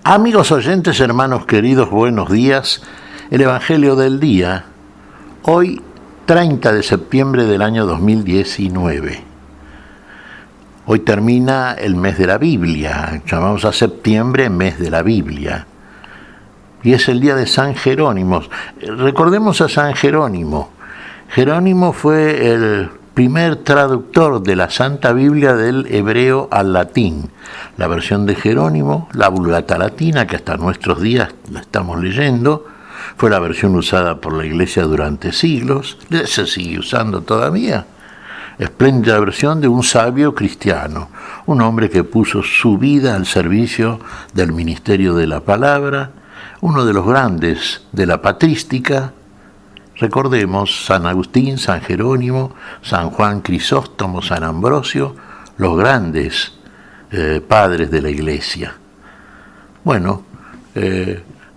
Amigos oyentes, hermanos queridos, buenos días. El Evangelio del día, hoy 30 de septiembre del año 2019. Hoy termina el mes de la Biblia, llamamos a septiembre mes de la Biblia. Y es el día de San Jerónimo. Recordemos a San Jerónimo. Jerónimo fue el primer traductor de la Santa Biblia del hebreo al latín. La versión de Jerónimo, la Vulgata Latina, que hasta nuestros días la estamos leyendo, fue la versión usada por la Iglesia durante siglos, se sigue usando todavía. Espléndida versión de un sabio cristiano, un hombre que puso su vida al servicio del ministerio de la palabra, uno de los grandes de la patrística. Recordemos San Agustín, San Jerónimo, San Juan Crisóstomo, San Ambrosio, los grandes padres de la Iglesia. Bueno,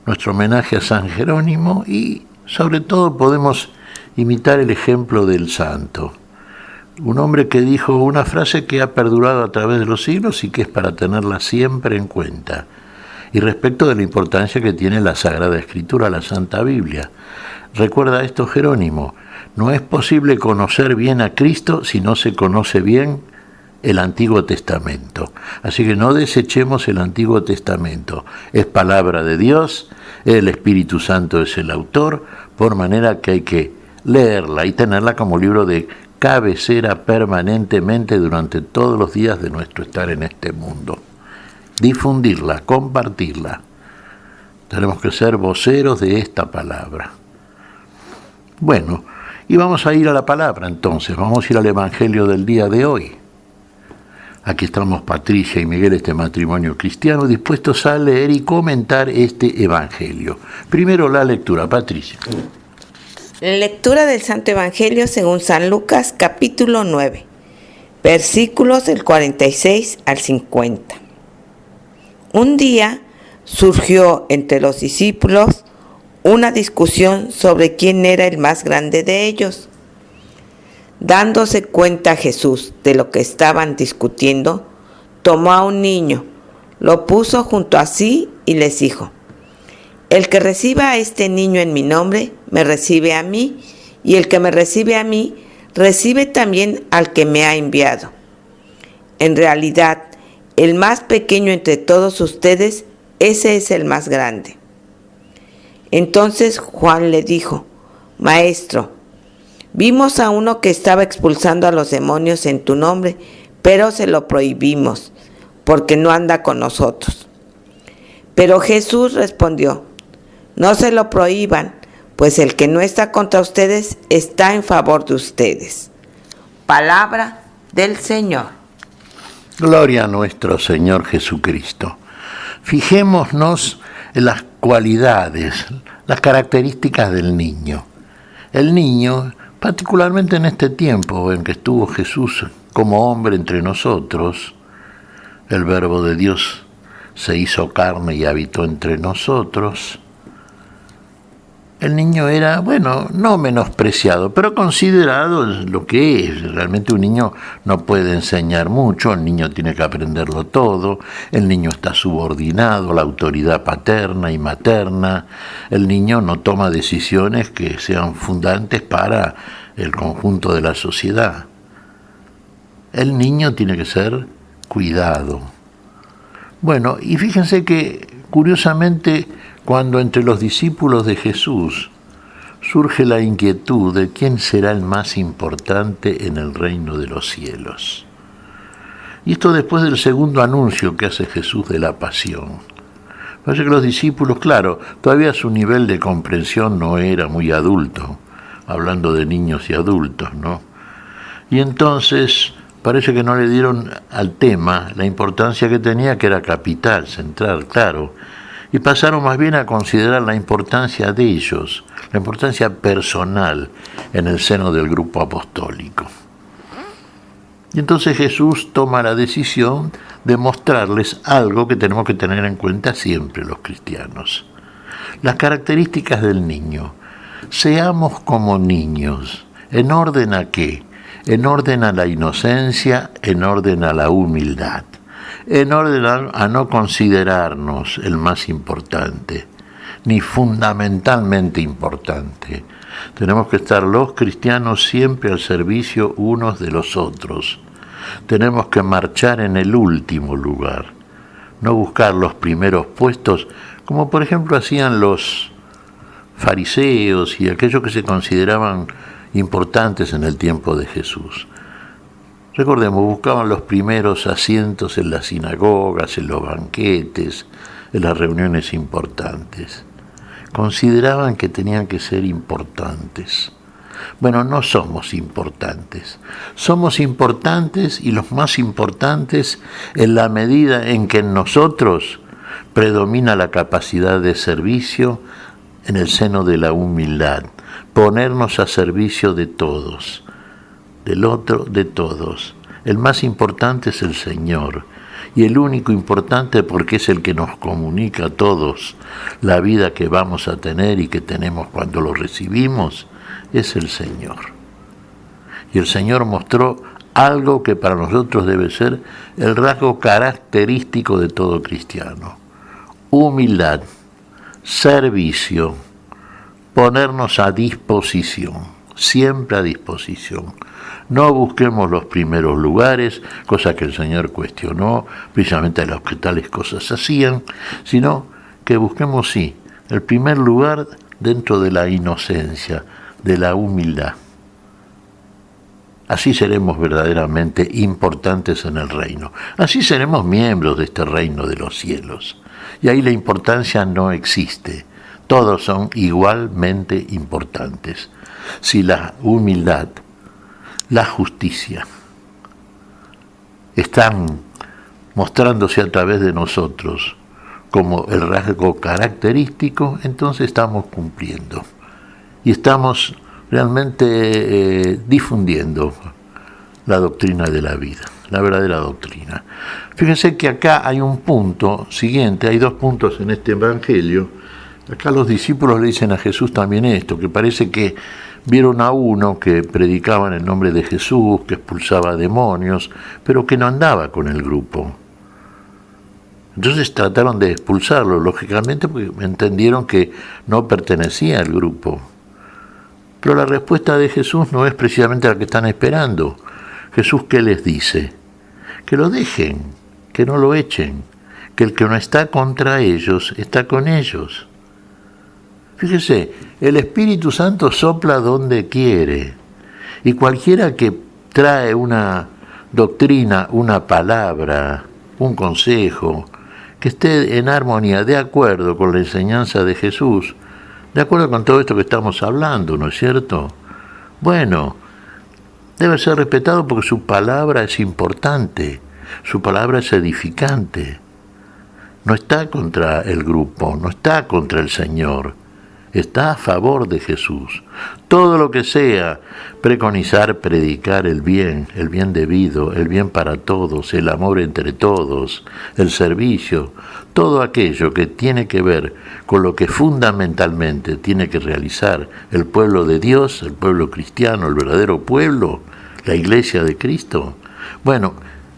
nuestro homenaje a San Jerónimo y sobre todo podemos imitar el ejemplo del santo. Un hombre que dijo una frase que ha perdurado a través de los siglos y que es para tenerla siempre en cuenta. Y respecto de la importancia que tiene la Sagrada Escritura, la Santa Biblia. Recuerda esto Jerónimo, no es posible conocer bien a Cristo si no se conoce bien el Antiguo Testamento. Así que no desechemos el Antiguo Testamento. Es palabra de Dios, el Espíritu Santo es el autor, por manera que hay que leerla y tenerla como libro de cabecera permanentemente durante todos los días de nuestro estar en este mundo. Difundirla, compartirla. Tenemos que ser voceros de esta palabra. Bueno, y vamos a ir a la palabra entonces, vamos a ir al Evangelio del día de hoy. Aquí estamos Patricia y Miguel, este matrimonio cristiano, dispuestos a leer y comentar este Evangelio. Primero la lectura, Patricia. Lectura del Santo Evangelio según San Lucas, capítulo 9, versículos del 46 al 50. Un día surgió entre los discípulos una discusión sobre quién era el más grande de ellos. Dándose cuenta Jesús de lo que estaban discutiendo, tomó a un niño, lo puso junto a sí y les dijo: El que reciba a este niño en mi nombre, me recibe a mí, y el que me recibe a mí, recibe también al que me ha enviado. En realidad, el más pequeño entre todos ustedes, ese es el más grande. Entonces Juan le dijo: Maestro, vimos a uno que estaba expulsando a los demonios en tu nombre, pero se lo prohibimos, porque no anda con nosotros. Pero Jesús respondió: No se lo prohíban, pues el que no está contra ustedes está en favor de ustedes. Palabra del Señor. Gloria a nuestro Señor Jesucristo. Fijémonos en las cualidades, las características del niño. El niño, particularmente en este tiempo en que estuvo Jesús como hombre entre nosotros, el Verbo de Dios se hizo carne y habitó entre nosotros. El niño era, no menospreciado, pero considerado lo que es. Realmente un niño no puede enseñar mucho, el niño tiene que aprenderlo todo, el niño está subordinado a la autoridad paterna y materna, el niño no toma decisiones que sean fundantes para el conjunto de la sociedad. El niño tiene que ser cuidado. Bueno, y fíjense que curiosamente cuando entre los discípulos de Jesús surge la inquietud de quién será el más importante en el reino de los cielos. Y esto después del segundo anuncio que hace Jesús de la pasión. Parece que los discípulos, claro, todavía su nivel de comprensión no era muy adulto, hablando de niños y adultos, ¿no? Y entonces parece que no le dieron al tema la importancia que tenía, que era capital, central, claro, y pasaron más bien a considerar la importancia de ellos, la importancia personal en el seno del grupo apostólico. Y entonces Jesús toma la decisión de mostrarles algo que tenemos que tener en cuenta siempre los cristianos. Las características del niño. Seamos como niños. ¿En orden a qué? En orden a la inocencia, en orden a la humildad. en orden a no considerarnos el más importante, ni fundamentalmente importante. Tenemos que estar los cristianos siempre al servicio unos de los otros. Tenemos que marchar en el último lugar, no buscar los primeros puestos, como por ejemplo hacían los fariseos y aquellos que se consideraban importantes en el tiempo de Jesús. Recordemos, buscaban los primeros asientos en las sinagogas, en los banquetes, en las reuniones importantes. Consideraban que tenían que ser importantes. Bueno, no somos importantes. Somos importantes y los más importantes en la medida en que en nosotros predomina la capacidad de servicio en el seno de la humildad, ponernos a servicio de todos, del otro, de todos. El más importante es el Señor, y el único importante porque es el que nos comunica a todos la vida que vamos a tener y que tenemos cuando lo recibimos, es el Señor. Y el Señor mostró algo que para nosotros debe ser el rasgo característico de todo cristiano: humildad, servicio, ponernos a disposición, siempre a disposición. No busquemos los primeros lugares, cosa que el Señor cuestionó, precisamente a los que tales cosas hacían, sino que busquemos, sí, el primer lugar dentro de la inocencia, de la humildad. Así seremos verdaderamente importantes en el reino. Así seremos miembros de este reino de los cielos. Y ahí la importancia no existe. Todos son igualmente importantes. Si la humildad, la justicia están mostrándose a través de nosotros como el rasgo característico, entonces estamos cumpliendo y estamos realmente difundiendo la doctrina de la vida, la verdadera doctrina. Fíjense que acá hay un punto siguiente, hay dos puntos en este evangelio. Acá los discípulos le dicen a Jesús también esto, que parece que vieron a uno que predicaba en el nombre de Jesús, que expulsaba demonios, pero que no andaba con el grupo. Entonces trataron de expulsarlo, lógicamente, porque entendieron que no pertenecía al grupo. Pero la respuesta de Jesús no es precisamente la que están esperando. Jesús, ¿qué les dice? Que lo dejen, que no lo echen, que el que no está contra ellos, está con ellos. Fíjese, el Espíritu Santo sopla donde quiere, y cualquiera que trae una doctrina, una palabra, un consejo, que esté en armonía, de acuerdo con la enseñanza de Jesús, de acuerdo con todo esto que estamos hablando, ¿no es cierto? Bueno, debe ser respetado porque su palabra es importante, su palabra es edificante. No está contra el grupo, no está contra el Señor, está a favor de Jesús. Todo lo que sea preconizar, predicar el bien debido, el bien para todos, el amor entre todos, el servicio, todo aquello que tiene que ver con lo que fundamentalmente tiene que realizar el pueblo de Dios, el pueblo cristiano, el verdadero pueblo, la iglesia de Cristo. Bueno,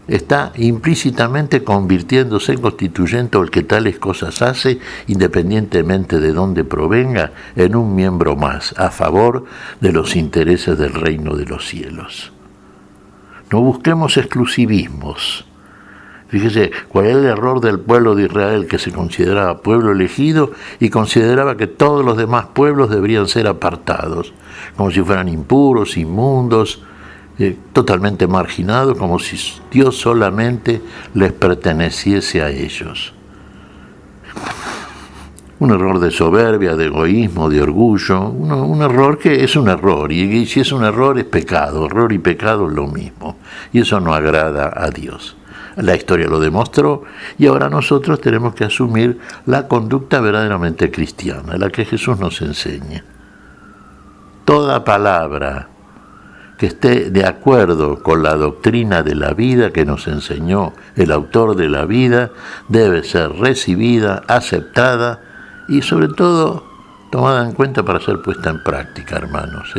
está implícitamente convirtiéndose, constituyendo el que tales cosas hace, independientemente de dónde provenga, en un miembro más, a favor de los intereses del reino de los cielos. No busquemos exclusivismos. Fíjese, cuál es el error del pueblo de Israel, que se consideraba pueblo elegido y consideraba que todos los demás pueblos deberían ser apartados, como si fueran impuros, inmundos, totalmente marginados, como si Dios solamente les perteneciese a ellos. Un error de soberbia, de egoísmo, de orgullo, un error que es un error, y si es un error es pecado, error y pecado es lo mismo, y eso no agrada a Dios. La historia lo demostró, y ahora nosotros tenemos que asumir la conducta verdaderamente cristiana, la que Jesús nos enseña. Toda palabra que esté de acuerdo con la doctrina de la vida que nos enseñó el autor de la vida, debe ser recibida, aceptada y sobre todo tomada en cuenta para ser puesta en práctica, hermanos.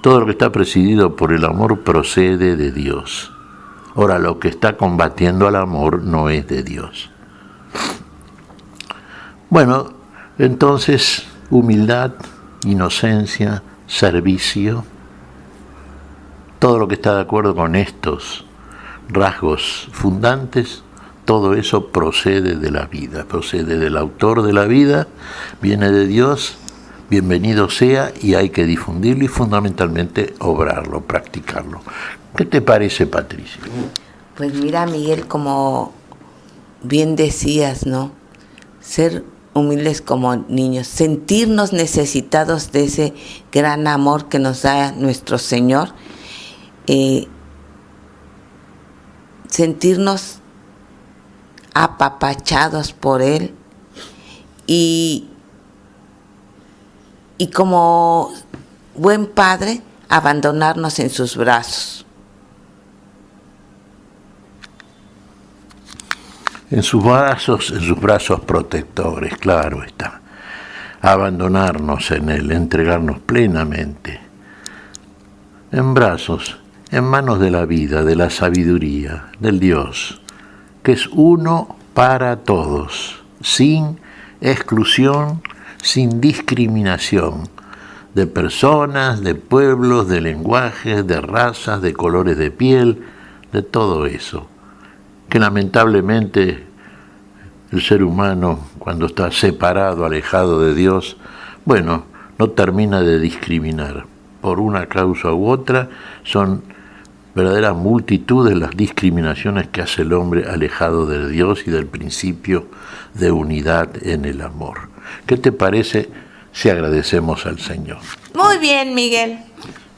Todo lo que está presidido por el amor procede de Dios. Ahora, lo que está combatiendo al amor no es de Dios. Bueno, entonces, humildad, inocencia, servicio, todo lo que está de acuerdo con estos rasgos fundantes, todo eso procede de la vida, procede del autor de la vida, viene de Dios, bienvenido sea, y hay que difundirlo y fundamentalmente obrarlo, practicarlo. ¿Qué te parece, Patricia? Pues mira, Miguel, como bien decías, ¿no? Ser humildes como niños, sentirnos necesitados de ese gran amor que nos da nuestro Señor, sentirnos apapachados por Él y como buen padre abandonarnos en sus brazos. En sus brazos protectores, claro está. Abandonarnos en Él, entregarnos plenamente. En brazos, en manos de la vida, de la sabiduría, del Dios, que es uno para todos, sin exclusión, sin discriminación, de personas, de pueblos, de lenguajes, de razas, de colores de piel, de todo eso. Que lamentablemente el ser humano, cuando está separado, alejado de Dios, bueno, no termina de discriminar. Por una causa u otra, son verdaderas multitudes las discriminaciones que hace el hombre alejado de Dios y del principio de unidad en el amor. ¿Qué te parece si agradecemos al Señor? Muy bien, Miguel.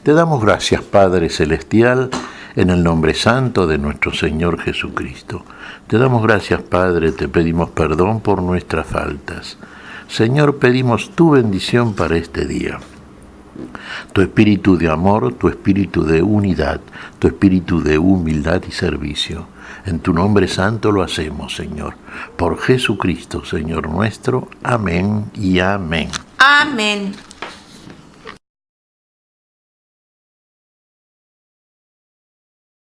Te damos gracias, Padre Celestial, en el nombre santo de nuestro Señor Jesucristo. Te damos gracias, Padre, te pedimos perdón por nuestras faltas. Señor, pedimos tu bendición para este día. Tu espíritu de amor, tu espíritu de unidad, tu espíritu de humildad y servicio. En tu nombre santo lo hacemos, Señor. Por Jesucristo, Señor nuestro. Amén y amén. Amén.